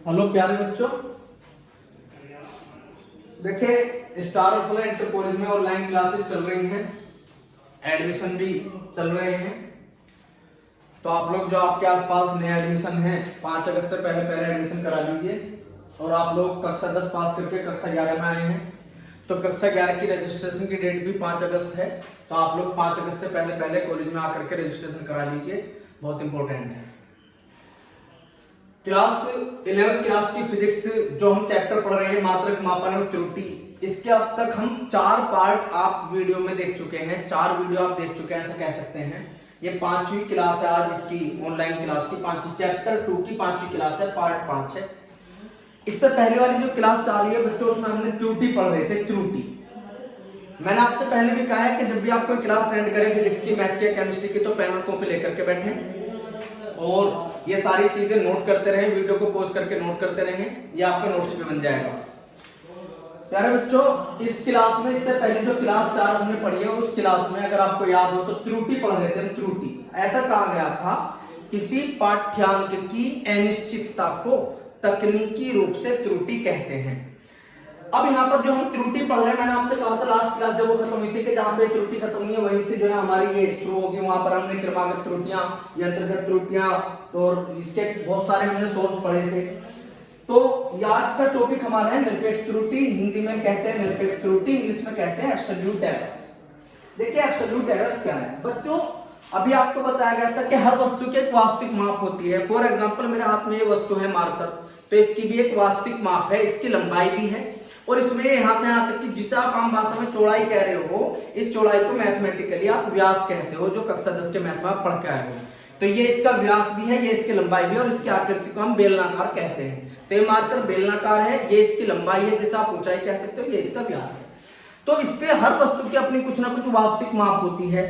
Hello प्यारे बच्चों, देखिए स्टार ऑफ इंटर कॉलेज में ऑनलाइन क्लासेस चल रही हैं, एडमिशन भी चल रहे हैं। तो आप लोग जो आपके आसपास नए एडमिशन हैं 5 अगस्त से पहले एडमिशन करा लीजिए। और आप लोग कक्षा 10 पास करके कक्षा 11 में आए हैं तो कक्षा 11 की रजिस्ट्रेशन की डेट भी 5 अगस्त है। तो आप लोग 5 अगस्त से पहले कॉलेज में आकर के रजिस्ट्रेशन करा लीजिए, बहुत इंपॉर्टेंट है। क्लास 11th क्लास की फिजिक्स जो हम चैप्टर पढ़ रहे हैं मात्रक मापन और त्रुटि, इसके अब तक हम 4 पार्ट आप वीडियो में देख चुके हैं, 4 वीडियो आप देख चुके हैं, ऐसा कह सकते हैं। ये 5वीं क्लास है आज इसकी ऑनलाइन क्लास की, 5वीं चैप्टर 2 की 5वीं क्लास है, पार्ट 5 है। इससे पहले वाली जो क्लास चालू है बच्चों, उसमें हमने त्रुटि पढ़ रहे थे। त्रुटि मैंने आपसे पहले भी कहा है कि जब भी आप कोई क्लास अटेंड करें फिजिक्स की, मैथ की, केमिस्ट्री की, तो पेन और कॉपी लेकर के बैठें और ये सारी चीजें नोट करते रहें, वीडियो को पॉज करके नोट करते रहें, ये आपका नोट्स भी बन जाएगा। प्यारे बच्चों, इस क्लास में इससे पहले जो क्लास 4 हमने पढ़ी है उस क्लास में अगर आपको याद हो तो त्रुटि पढ़ रहे थे हम। त्रुटि ऐसा कहा गया था, किसी पाठ्यांक की अनिश्चितता को तकनीकी रूप से त्रुटि कहते हैं। अब यहाँ पर जो हम त्रुटि पढ़ रहे हैं, मैंने आपसे कहा था लास्ट क्लास जब वो खत्म हुई थी कि जहां पे त्रुटि खत्म हुई है वहीं से जो है हमारी ये शुरू होगी। वहां पर हमने क्रमागत त्रुटियां, यंत्रगत त्रुटियां और इसके बहुत सारे हमने सोर्स पढ़े थे। तो आज का टॉपिक हमारा है निरपेक्ष त्रुटि। हिंदी में कहते हैं निरपेक्ष त्रुटि, इंग्लिश में कहते हैं एब्सोल्यूट एरर्स। देखिए एब्सोल्यूट एरर्स क्या है बच्चों, अभी आपको बताया गया था कि हर वस्तु की एक वास्तविक माप होती है। फॉर एग्जाम्पल मेरे हाथ में ये वस्तु है मार्कर, तो इसकी भी एक वास्तविक माप है, इसकी लंबाई भी है और इसमें यहां से यहां तक कि जिसे आप आम भाषा में चौड़ाई कह रहे हो, इस चौड़ाई को मैथमेटिकली आप व्यास कहते हो, जो कक्षा 10 के मैथ में आप पढ़ के आए हो। तो ये इसका व्यास भी है, ये इसकी लंबाई भी है और इसकी आकृति को हम बेलनाकार कहते हैं। तो ये मार्कर बेलनाकार है, ये इसकी लंबाई है जिसे आप ऊंचाई कह सकते हो, ये इसका व्यास है। तो इसके हर वस्तु की अपनी कुछ ना कुछ वास्तविक माप होती है।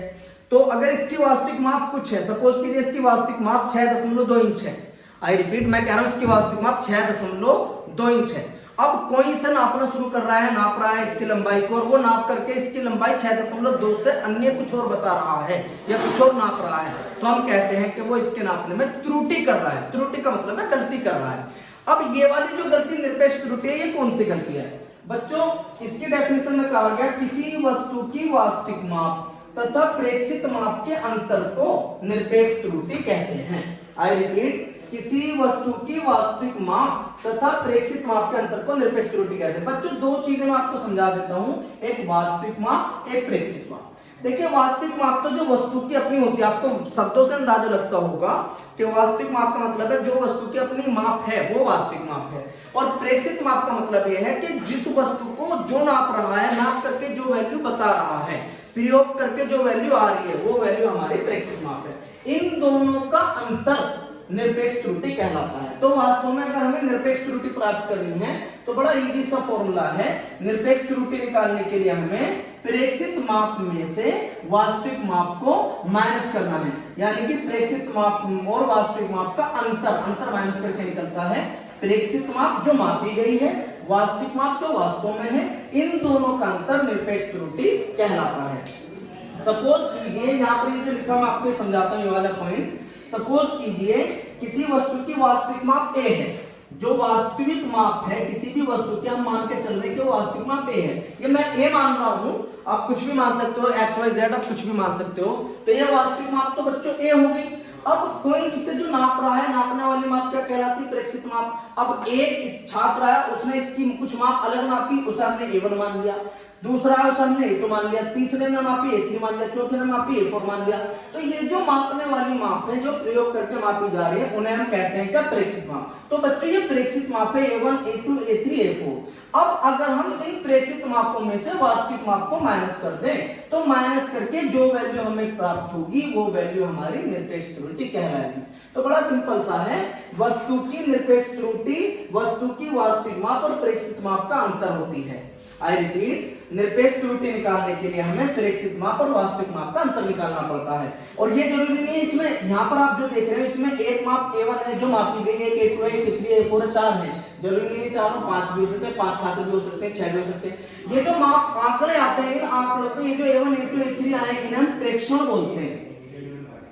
तो अगर इसकी वास्तविक माप कुछ है, सपोज कीजिए इसकी वास्तविक माप 6.2 इंच है। आई रिपीट, मैं कह रहा हूं इसकी वास्तविक माप 6.2 इंच है। अब कोई इसे नापना शुरू कर रहा है, नाप रहा है इसकी लंबाई को, और वो नाप करके इसकी लंबाई 6.2 से अन्य कुछ और बता रहा है या कुछ और नाप रहा है, तो हम कहते हैं कि वो इसके नापने में त्रुटि कर रहा है। त्रुटि का मतलब है गलती कर रहा है। अब ये वाली जो गलती निरपेक्ष त्रुटि है, ये कौन सी गलती है बच्चों? इसकी डेफिनेशन में कहा गया किसी वस्तु की वास्तविक माप तथा प्रेक्षित माप के अंतर को निरपेक्ष त्रुटि कहते हैं। आई रिपीट, किसी वस्तु की वास्तविक माप तथा प्रेक्षित माप के अंतर को निरपेक्ष त्रुटि कहते हैं। बच्चों दो चीजें मैं आपको समझा देता हूं, एक वास्तविक माप, एक प्रेक्षित माप। देखिए वास्तविक माप तो जो वस्तु की अपनी होती है, आपको शब्दों से अंदाजा लगता होगा कि वास्तविक माप का मतलब है जो वस्तु की अपनी माप है वो वास्तविक माप है। और प्रेक्षित माप का मतलब यह है कि जिस वस्तु को जो नाप रहा है, नाप करके जो वैल्यू बता रहा है, प्रयोग करके जो वैल्यू आ रही है, वो वैल्यू हमारी प्रेक्षित माप है। इन दोनों का अंतर निरपेक्ष त्रुटि कहलाता है। तो वास्तव में अगर हमें निरपेक्ष त्रुटि प्राप्त करनी है तो बड़ा इजी सा फॉर्मूला है। निरपेक्ष त्रुटि निकालने के लिए हमें प्रेक्षित माप में से वास्तविक माप को माइनस करना है, यानी कि प्रेक्षित माप और वास्तविक माप का अंतर माइनस करके निकलता है प्रेक्षित माप जो मापी गई है, वास्तविक माप जो वास्तव में है, इन दोनों का अंतर निरपेक्ष त्रुटि कहलाता है। सपोज कीजिए यहाँ पर ये जो लिखा मैं आपको समझाता हूँ ये वाला पॉइंट। सपोज कीजिए किसी वस्तु की वास्तविक माप a है, जो वास्तविक माप है किसी भी वस्तु की, हम मान के चल रहे हैं कि वास्तविक माप a है। ये मैं a मान रहा हूं, आप कुछ भी मान सकते हो, x y z आप कुछ भी मान सकते हो। तो ये वास्तविक माप तो बच्चों a हो गई। अब कोई जिससे जो नाप रहा है, नापने वाली माप क्या कहलाती है? प्रेक्षित माप। अब एक छात्र है, उसने इसकी कुछ माप अलग नापी, उसे हमने a1 मान लिया। दूसरा है उसे हमने a2 मान लिया, तीसरे ने मापी a3 मान लिया, चौथे ने मापी a4 मान लिया। तो ये जो मापने वाली माप है, जो प्रयोग करके मापी जा रही है, उन्हें हम कहते हैं क्या? प्रेक्षित माप। तो बच्चों ये प्रेक्षित माप है a1 a2 a3 a4। अब अगर हम इन प्रेक्षित मापों में से वास्तविक माप को माइनस कर दें तो माइनस करके जो वैल्यू हमें प्राप्त होगी वो वैल्यू हमारी निरपेक्ष त्रुटि कहलाएगी। तो बड़ा सिंपल सा है, वस्तु की निरपेक्ष त्रुटि वस्तु की वास्तविक माप और प्रेक्षित माप का अंतर होती है। आई रिपीट, निरपेक्ष त्रुटि निकालने के लिए हमें प्रेक्षित माप और वास्तविक माप का अंतर निकालना पड़ता है। और ये जरूरी नहीं है, इसमें यहाँ पर आप जो देख रहे हो इसमें एक माप a1 है जो मापी गई है, a2 है, a3 a4 4 है। जरूरी नहीं है चारों, 5 भी हो सकते हैं, 5 छात्र भी हो सकते हैं, 6 भी हो सकते हैं। ये जो माप आंकड़े आते हैं, इन आंकड़ों को, ये जो a1 a2 a3 आए इन्हें हम प्रेक्षण बोलते हैं।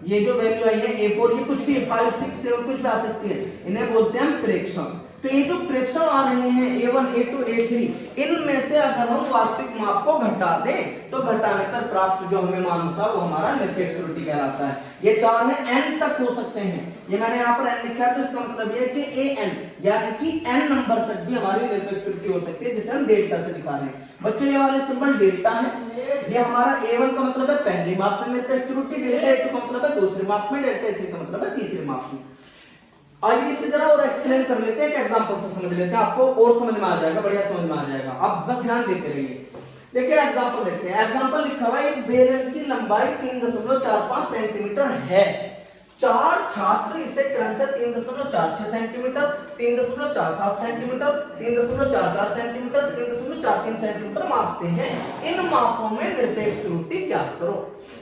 ये जो वैल्यू आई है a4, ये कुछ भी 5 6 7 कुछ भी आ सकती है, इन्हें बोलते हैं हम प्रेक्षण। तो ये जो प्रेक्षण आ रहे हैं A1, A2, A3, इनमें से अगर हम वास्तविक माप को घटा दें तो घटाने पर प्राप्त जो हमें मान होता है वो हमारा निरपेक्ष त्रुटि कहलाता है। ये 4 है, n तक हो सकते हैं, ये मैंने यहाँ पर n लिखा है, तो इसका मतलब ये है कि an यानी कि n नंबर तक भी हमारी निरपेक्ष त्रुटि हो सकती है, जिसे हम डेल्टा से दिखा रहे हैं। बच्चों ये वाले सिंबल डेल्टा है, ये हमारा A1 का मतलब है पहली माप में निरपेक्ष त्रुटि, डेल्टा A2 का मतलब है दूसरी माप में, डेल्टा A3 का मतलब है तीसरी माप में। आइए इसे जरा और एक्सप्लेन कर लेते हैं, एक एग्जांपल से समझ लेते हैं, आपको और समझ में आ जाएगा, बढ़िया समझ में आ जाएगा, आप बस ध्यान देते रहिए। देखिए एग्जांपल देखते हैं, एग्जांपल लिखा हुआ है एक बेलन की लंबाई 3.45 सेंटीमीटर है, 4 छात्र इसे क्रमशः 3.46 सेंटीमीटर, 3.47 सेंटीमीटर, 3.44 सेंटीमीटर, 3.43 सेंटीमीटर मापते हैं, इन मापों में निरपेक्ष त्रुटि ज्ञात करो।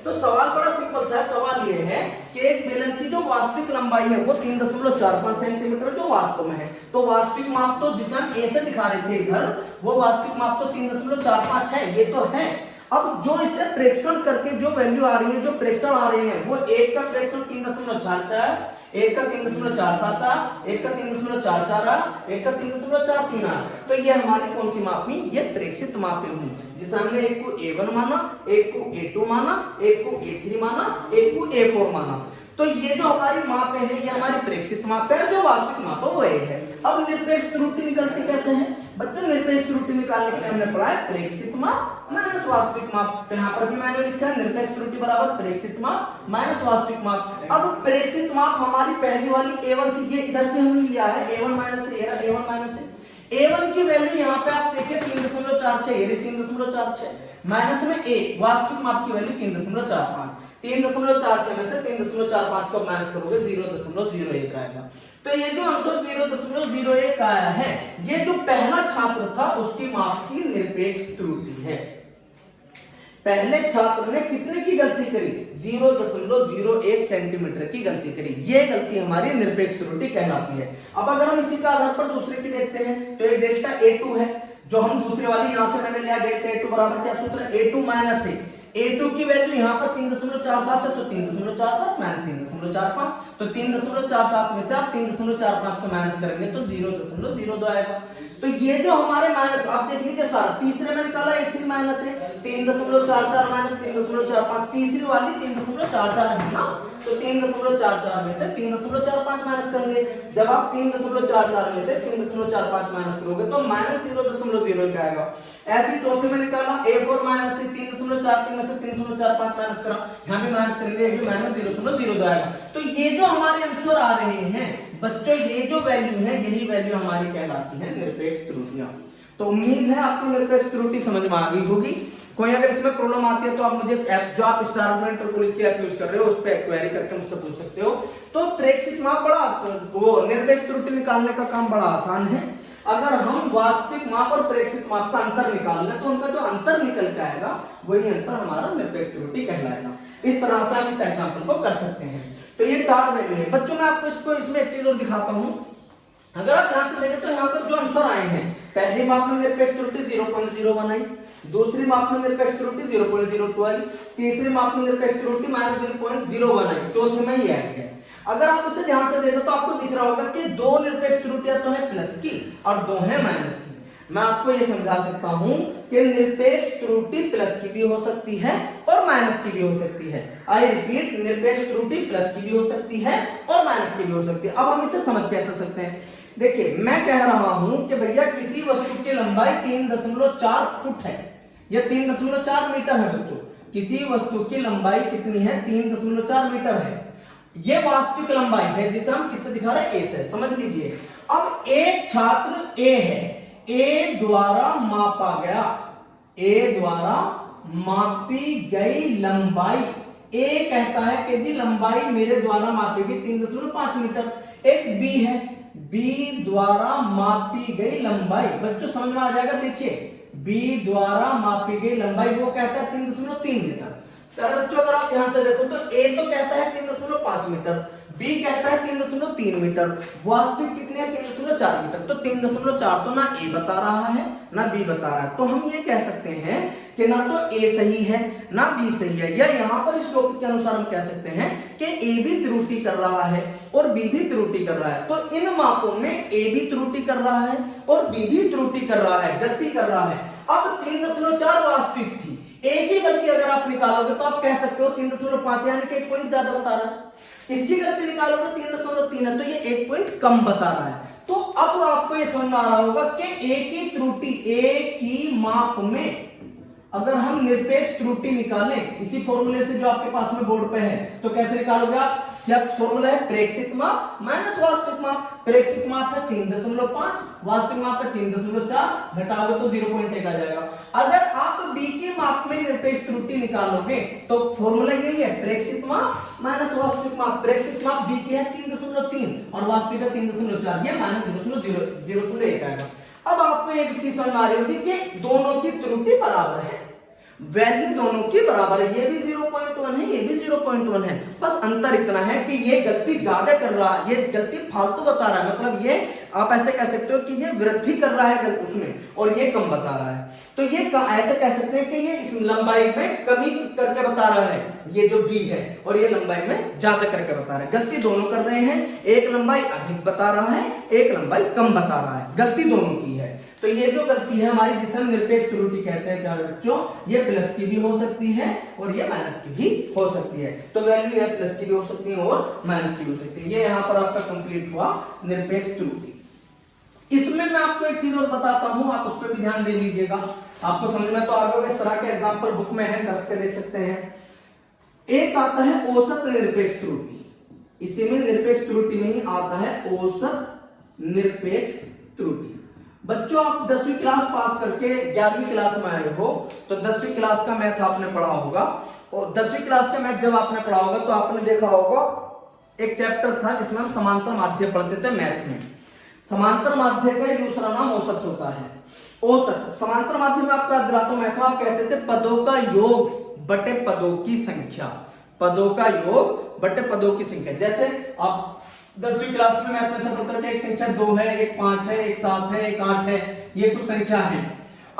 तो सवाल बड़ा सिंपल सा है, सवाल ये है कि एक बेलन की जो वास्तविक लंबाई है वो 3.45 सेंटीमीटर जो वास्तव में है, तो वास्तविक माप तो जिसे हम ए से दिखा रहे थे इधर, वो वास्तविक माप तो 3.45 है, ये तो है। अब जो इसे प्रेक्षण करके जो वैल्यू आ रही है, जो प्रेक्षण आ रहे हैं, वो एक का प्रेक्षण 3.44, एक का 3.47 आ, एक का 3.44 आ, एक का 3.43 आ, तो ये हमारी कौन सी माप हुई? ये प्रेक्षित मापें हुई, जिसे हमने एक को A1 माना, एक को A2 माना, एक को A3 माना, एक को A4 माना। तो ये जो हमारी मापें हैं ये हमारी प्रेक्षित माप है, जो वास्तविक माप है वो एक है। अब निरपेक्ष त्रुटि निकलती कैसे है बच्चों? निरपेक्ष त्रुटि निकालने के लिए हमने पढ़ा है प्रेक्षित माप माइनस वास्तविक माप, तो यहाँ पर भी मैंने लिखा है निरपेक्ष त्रुटि बराबर प्रेक्षित माप माइनस वास्तविक माप। अब प्रेक्षित माप हमारी पहली वाली A1 की, ये इधर से हमने लिया है A1 minus A1 minus A1 की वैल्यू यहाँ पे आप देखिए 3.46, ये 3.46 माइनस में A वास्तविक माप की वैल्यू 3.45, 3.46 में से 3.45 को माइनस करोगे 0.01 आएगा। तो ये जो आंसर 0.01 आया है, ये जो पहला छात्र था उसकी माप की निरपेक्ष त्रुटि है। पहले छात्र ने कितने की गलती करी? 0.01 सेंटीमीटर की गलती करी, ये गलती हमारी निरपेक्ष त्रुटि कहलाती है। अब अगर हम इसी का आधार पर दूसरे की देखते हैं तो ये डेल्टा A2 है, जो हम दूसरे वाली यहां से मैंने लिया डेल्टा A2 बराबर क्या सूत्र है? A2 माइनस A2 की वैल्यू यहाँ पर 3.47 है, तो 3.47 माइनस 3.45, तो 3.47 में से आप 3.45 को माइनस करेंगे तो 0.02 आएगा। तो ये जो हमारे माइनस, आप देख लीजिए सारा, तीसरे में निकाला A3 माइनस है 3.44 माइनस 3.45, तीसरी वाली 3.44 है ना, तो 3.44 में से 3.45 माइनस करेंगे। जब आप 3.44 में से 3.45 माइनस करोगे तो माइनस 0.01 आएगा। ऐसी चौथे में निकाला A4 माइनस 3.43 में से 3.45 माइनस करा, यहाँ भी माइनस करेंगे, ये भी माइनस 0.02 आएगा। तो ये जो हमारे आंसर आ रहे हैं बच्चों, ये जो वैल्यू है यही वैल्यू हमारी कहलाती है निरपेक्ष त्रुटियां। तो उम्मीद है आपको निरपेक्ष त्रुटि समझ में आ गई होगी। कोई अगर इसमें प्रॉब्लम आती है तो आप मुझे ऐप, जो आप स्टार पॉइंट और पुलिस की ऐप यूज कर रहे हो, उस पर क्वेरी करके मुझसे पूछ सकते हो। तो प्रेक्षित माप बड़ा वो निरपेक्ष त्रुटि निकालने का काम बड़ा आसान है। अगर हम वास्तविक माप और प्रेक्षित माप का अंतर निकाल लें तो उनका जो अंतर निकल के आएगा वही अंतर हमारा निरपेक्ष त्रुटि कहलाएगा। इस तरह से हम इस एग्जाम्पल को कर सकते हैं। तो ये 4 वैल्यू है बच्चों। मैं आपको इसको इसमें एक चीज और दिखाता हूँ। अगर आप ध्यान से देखें तो यहाँ पर जो आंसर आए हैं, पहली माप में निरपेक्ष त्रुटि 0.01 आई, दूसरी माप में निरपेक्ष त्रुटि 0.02 आई, तीसरी माप में निरपेक्ष त्रुटि -0.01 आई, चौथे में ये आई है। अगर आप इसे ध्यान से देखो तो आपको दिख रहा होगा कि 2 निरपेक्ष त्रुटियां तो है प्लस की और 2 है माइनस की। मैं आपको ये समझा सकता हूं कि निरपेक्ष त्रुटि प्लस की भी हो सकती है और माइनस की भी हो सकती है। आई रिपीट, निरपेक्ष त्रुटि प्लस की भी हो सकती है और माइनस की भी हो सकती है। अब हम इसे समझ कैसे सकते हैं? देखिए, मैं कह रहा हूं कि भैया किसी वस्तु की लंबाई 3.4 फुट है या 3.4 मीटर है। बच्चों, किसी वस्तु की लंबाई कितनी है? 3.4 मीटर है। ये वास्तविक लंबाई है जिसे हम किससे दिखा रहे हैं? ए से। समझ लीजिए। अब एक छात्र ए है, ए द्वारा मापा गया, ए द्वारा मापी गई लंबाई, ए कहता है कि जी लंबाई मेरे द्वारा मापी गई 3.5 मीटर। एक बी है, बी द्वारा मापी गई लंबाई, बच्चों समझ में आ जाएगा। देखिए, बी द्वारा मापी गई लंबाई वो कहता है 3.3 मीटर। तो बच्चों अगर आप ध्यान से देखो तो ए तो कहता है 3.5 मीटर, बी कहता है 3.3 मीटर, वास्तविक कितने है 3.4 मीटर। तो 3.4 तो ना ए बता रहा है ना बी बता रहा है, तो हम ये कह सकते हैं कि ना तो ए सही है ना बी सही है, या यहां पर इस टॉपिक के अनुसार हम कह सकते हैं कि ए भी त्रुटि कर रहा है और बी भी त्रुटि कर रहा है। तो इन मापों में ए भी त्रुटि कर रहा है और बी भी त्रुटि कर रहा है, गलती कर रहा है। अब 3.4 वास्तविक थी, एक ही गलती अगर आप निकालोगे तो आप कह सकते हो 3.5 यानी कि 1 पॉइंट ज्यादा बता रहा है। इसकी गलती निकालोगे 3.3 है तो ये 1 पॉइंट कम बता रहा है। तो अब आपको ये समझ में आ रहा होगा कि ए की त्रुटि, ए की माप में अगर हम निरपेक्ष त्रुटि निकालें इसी फॉर्मूले से जो आपके पास में बोर्ड पे है, तो कैसे निकालोगे आप? क्या फॉर्मूला है? प्रेक्षित माप माइनस वास्तविक माप। प्रेक्षित माप है 3.5, वास्तविक माप है 3.4, घटाओगे तो 0.1 आ जाएगा। अगर आप बी के माप में निरपेक्ष त्रुटि निकालोगे तो फॉर्मूला यही है, प्रेक्षित माप माइनस वास्तविक माप। प्रेक्षित माप बी के है 3.3 और वास्तविक है 3.4, ये माइनस 0.01 आएगा। अब आपको एक चीज समझ आ रही होगी कि दोनों की त्रुटि बराबर है, वैल्यू दोनों की बराबर है, ये भी 0.1 है ये भी 0.1 है, बस अंतर इतना है कि ये गलती ज्यादा कर रहा है, ये गलती फालतू बता रहा है, मतलब ये आप ऐसे कह सकते हो कि ये वृद्धि कर रहा है उसमें और ये कम बता रहा है। तो ये ऐसे कह सकते हैं कि ये इस लंबाई में कमी करके बता रहा है, ये जो बी है, और ये लंबाई में ज्यादा करके बता रहा है। गलती दोनों कर रहे हैं, एक लंबाई अधिक बता रहा है, एक लंबाई कम बता रहा है, गलती दोनों की है। तो ये जो गलती है हमारी, जिसे हम निरपेक्ष त्रुटि कहते हैं प्यारे बच्चों, ये प्लस की भी हो सकती है और ये माइनस की भी हो सकती है। तो वैल्यू है प्लस की भी हो सकती है और माइनस की भी हो सकती है। ये यहाँ पर आपका कंप्लीट हुआ निरपेक्ष त्रुटि। इसमें मैं आपको एक चीज और बताता हूं, आप उस पर भी ध्यान दे लीजिएगा, आपको समझ में तो आ गया। इस तरह के एग्जाम्पल बुक में है, दस के देख सकते हैं। एक आता है औसत निरपेक्ष त्रुटि, इसी में निरपेक्ष त्रुटि में ही आता है औसत निरपेक्ष त्रुटि। बच्चों आप 10वीं क्लास पास करके 11वीं क्लास में आए हो तो 10वीं क्लास का मैथ आपने पढ़ा होगा, और 10वीं क्लास का मैथ जब आपने पढ़ा होगा तो आपने देखा होगा एक चैप्टर था जिसमें हम समांतर माध्य पढ़ते थे मैथ में। समांतर माध्य का दूसरा नाम औसत होता है। औसत समांतर माध्य में आपका अध्यात्म मैथ में आप कहते थे पदों का योग बटे पदों की संख्या, पदों का योग बटे पदों की संख्या। जैसे आप 10वीं क्लास में मैथ में से पढ़ते थे एक संख्या 2 है, एक 5 है, एक 7 है, एक 8 है, ये कुछ संख्या है।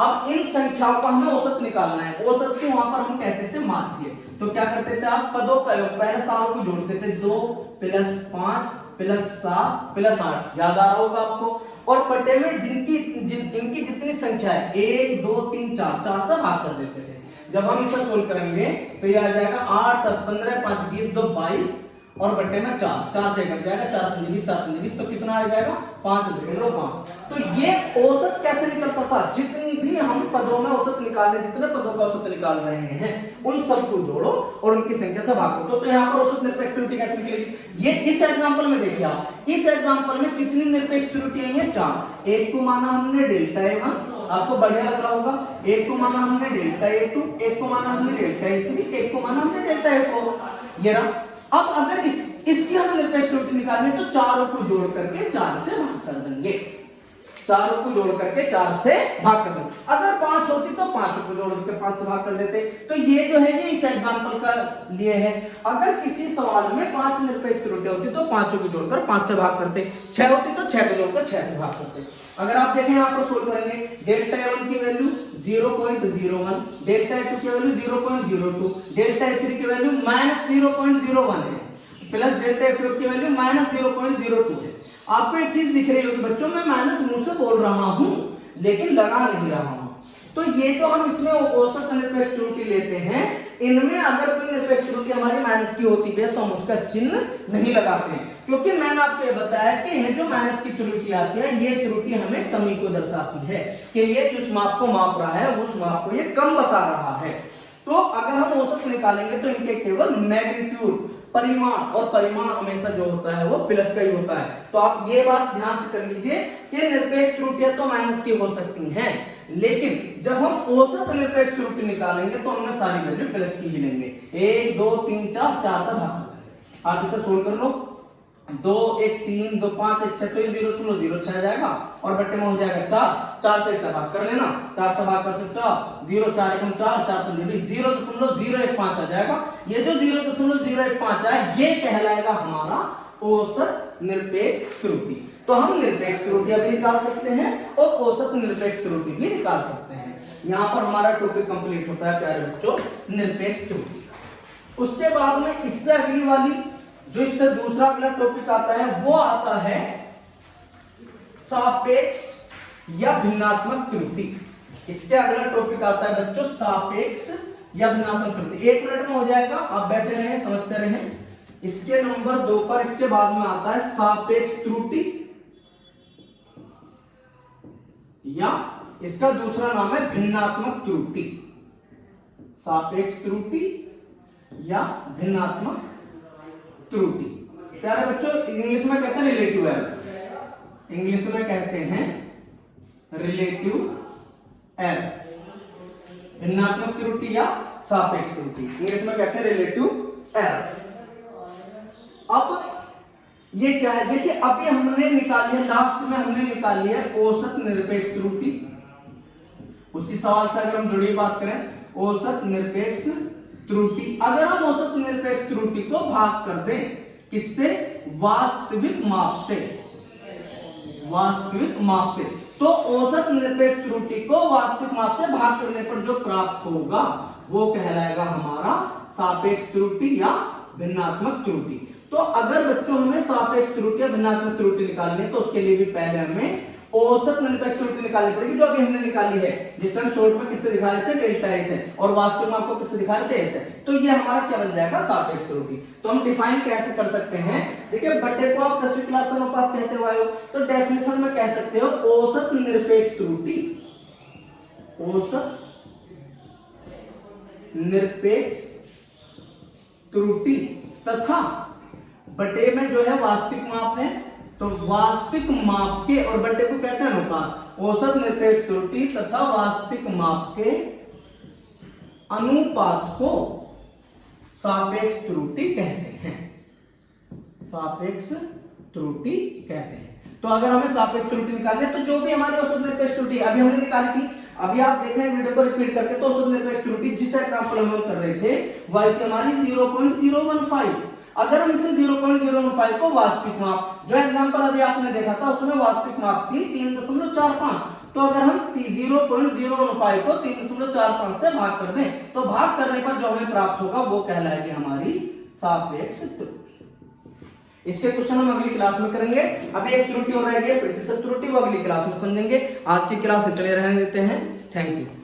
अब इन संख्याओं का हमें औसत निकालना है, औसत को वहां पर हम कहते थे माध्य। तो क्या करते थे आप? पदों का योग, पहले सारों को जोड़ते थे, 2 + 5 + 7 + 8, याद आ रहा होगा आपको। और पट्टे में इनकी जितनी संख्या है 1 2 3 4 से भाग कर देते थे। जब हम इसे सोल्व करेंगे तो ये आ जाएगा 8 7 15 5 20 2 22 और बट्टे में 4 से कट जाएगा, 4 × 20 4 × 20, तो कितना आ जाएगा 5.5। तो ये औसत कैसे निकलता था? जितनी भी हम पदों में औसत निकालने, जितने पदों का औसत निकाल रहे हैं उन सबको जोड़ो और उनकी संख्या से भाग करो। तो यहाँ पर औसत निरपेक्ष त्रुटि कैसे निकलेगी? ये इस एग्जांपल में देखिए आप, इस एग्जांपल में कितनी निरपेक्ष त्रुटि आई है? 4। एक को माना हमने ΔA1, आपको बढ़िया लग रहा होगा। एक को माना हमने ΔA2, एक को माना हमने ΔA3, एक को माना हमने ΔA4। ये रहा। अब अगर इसकी हम निरपेक्ष त्रुटि निकालनी है तो चारों को जोड़ करके 4 से भाग कर देंगे, चारों को जोड़ करके 4 से भाग कर देंगे। अगर 5 होती तो 5 को जोड़ करके 5 से भाग कर देते। तो ये जो है ये इस एग्जांपल का लिए है। अगर किसी सवाल में 5 निरपेक्ष त्रुटि होती तो 5 को जोड़कर 5 से भाग करते, 6 होती तो 6 को जोड़कर 6 से भाग करते। अगर आप देखें यहाँ पर सोल्व करेंगे, ΔA1 की वैल्यू 0.01, ΔA2 की वैल्यू 0.02, ΔA3 की वैल्यू -0.01 है, प्लस ΔA4 की वैल्यू -0.02 है। आपको एक चीज दिख रही होगी बच्चों, मैं माइनस मुंह से बोल रहा हूं लेकिन लगा नहीं रहा हूं। तो ये जो हम इसमें औसत निरपेक्ष त्रुटि लेते हैं, इनमें अगर कोई निरपेक्ष त्रुटि हमारी माइनस की होती है तो हम उसका चिन्ह नहीं लगाते, क्योंकि मैंने आपको ये बताया कि ये जो माइनस की त्रुटि आती है ये त्रुटि हमें कमी को दर्शाती है, कि ये जिस माप को माप रहा है उस माप को ये कम बता रहा है। तो अगर हम औसत निकालेंगे तो इनके केवल मैग्नीट्यूड, परिमाण, और परिमाण हमेशा जो होता है वो प्लस का ही होता है। तो आप ये बात ध्यान से कर लीजिए कि निरपेक्ष त्रुटियां तो माइनस की हो सकती हैं, लेकिन जब हम औसत निरपेक्ष त्रुटि निकालेंगे तो हमने सारी वैल्यू प्लस की ही लेंगे। 1 2 3 4 से भाग। आप इसे सोल्व कर लो, 2 1 3 2 5 1 6, तो ये 0.06 जाएगा और बट्टे में हो जाएगा 4 से इसे भाग कर लेना, 4 से भाग कर सकते हो आप, 0 4 1 4 4 5 0.015 आ जाएगा। ये जो 0.015 है ये कहलाएगा हमारा औसत निरपेक्ष त्रुटि। तो हम निरपेक्ष त्रुटियां भी निकाल सकते हैं और औसत निरपेक्ष त्रुटि भी निकाल सकते हैं। यहां पर हमारा टॉपिक कंप्लीट होता है प्यारे बच्चों, निरपेक्ष त्रुटि। उसके बाद में इससे अगली वाली जो इससे दूसरा अगला टॉपिक आता है वो आता है सापेक्ष या भिन्नात्मक त्रुटि। इसके अगला टॉपिक आता है बच्चों सापेक्ष या भिन्नात्मक त्रुटि। 1 मिनट में हो जाएगा, आप बैठे रहें समझते रहें। इसके नंबर 2 पर इसके बाद में आता है सापेक्ष त्रुटि या इसका दूसरा नाम है भिन्नात्मक त्रुटि। सापेक्ष त्रुटि या भिन्नात्मक त्रुटि। प्यारे बच्चों इंग्लिश में कहते हैं रिलेटिव एरर, इंग्लिश में कहते हैं रिलेटिव एरर। भिन्नात्मक त्रुटि या सापेक्ष त्रुटि इंग्लिश में कहते हैं रिलेटिव एरर। अब ये क्या है, देखिए अभी हमने निकाली है, लास्ट में हमने निकाली है औसत निरपेक्ष त्रुटि। उसी सवाल से अगर हम जुड़ी बात करें औसत निरपेक्ष त्रुटि, अगर हम औसत निरपेक्ष त्रुटि को भाग कर दें किससे, वास्तविक माप से, वास्तविक माप से, तो औसत निरपेक्ष त्रुटि को वास्तविक माप से भाग करने पर जो प्राप्त होगा वो कहलाएगा हमारा सापेक्ष त्रुटि या भिन्नात्मक त्रुटि। तो अगर बच्चों हमें सापेक्ष त्रुटि या भिन्नात्मक त्रुटि निकालनी है तो उसके लिए भी पहले हमें औसत निरपेक्ष त्रुटि निकालनी पड़ेगी, जो अभी हमने निकाली है, जिसे हम शॉर्ट में किससे दिखा रहे थे, डेल्टा ए से, और वास्तविक में आपको किससे दिखा रहे थे, ऐसे। तो ये हमारा क्या बन जाएगा, सापेक्ष त्रुटि। तो हम डिफाइन कैसे कर सकते हैं, देखिए बटे को आप 10वीं क्लास से अनुपात कहते हुए हो, तो डेफिनेशन में कह सकते हो औसत निरपेक्ष त्रुटि, औसत निरपेक्ष त्रुटि तथा बटे में जो है वास्तविक माप है, तो वास्तविक माप के, और बटे को कहते हैं अनुपात, औसत निरपेक्ष त्रुटि तथा वास्तविक माप के अनुपात को सापेक्ष त्रुटि कहते हैं, सापेक्ष त्रुटि कहते हैं। तो अगर हमें सापेक्ष त्रुटि निकालनी है तो जो भी हमारी औसत निरपेक्ष त्रुटि अभी हमने निकाली थी, अभी आप देखें वीडियो को रिपीट करके, तो औसत निरपेक्ष त्रुटि जिस एग्जांपल हम कर रहे थे वह थी हमारी 0.015। अगर हम इसे 0.015 को वास्तविक माप, जो एग्जांपल अभी आपने देखा था उसमें वास्तविक माप थी 3.45, तो अगर हम 0.015 को 3.45 से भाग कर दें तो भाग करने पर जो हमें प्राप्त होगा वो कहलाएगी हमारी सापेक्ष त्रुटि। इसके क्वेश्चन हम अगली क्लास में करेंगे। अभी एक त्रुटि और रह गई है प्रतिशत त्रुटि, वो अगली क्लास में समझेंगे। आज की क्लास इतने रहने देते हैं। Thank you.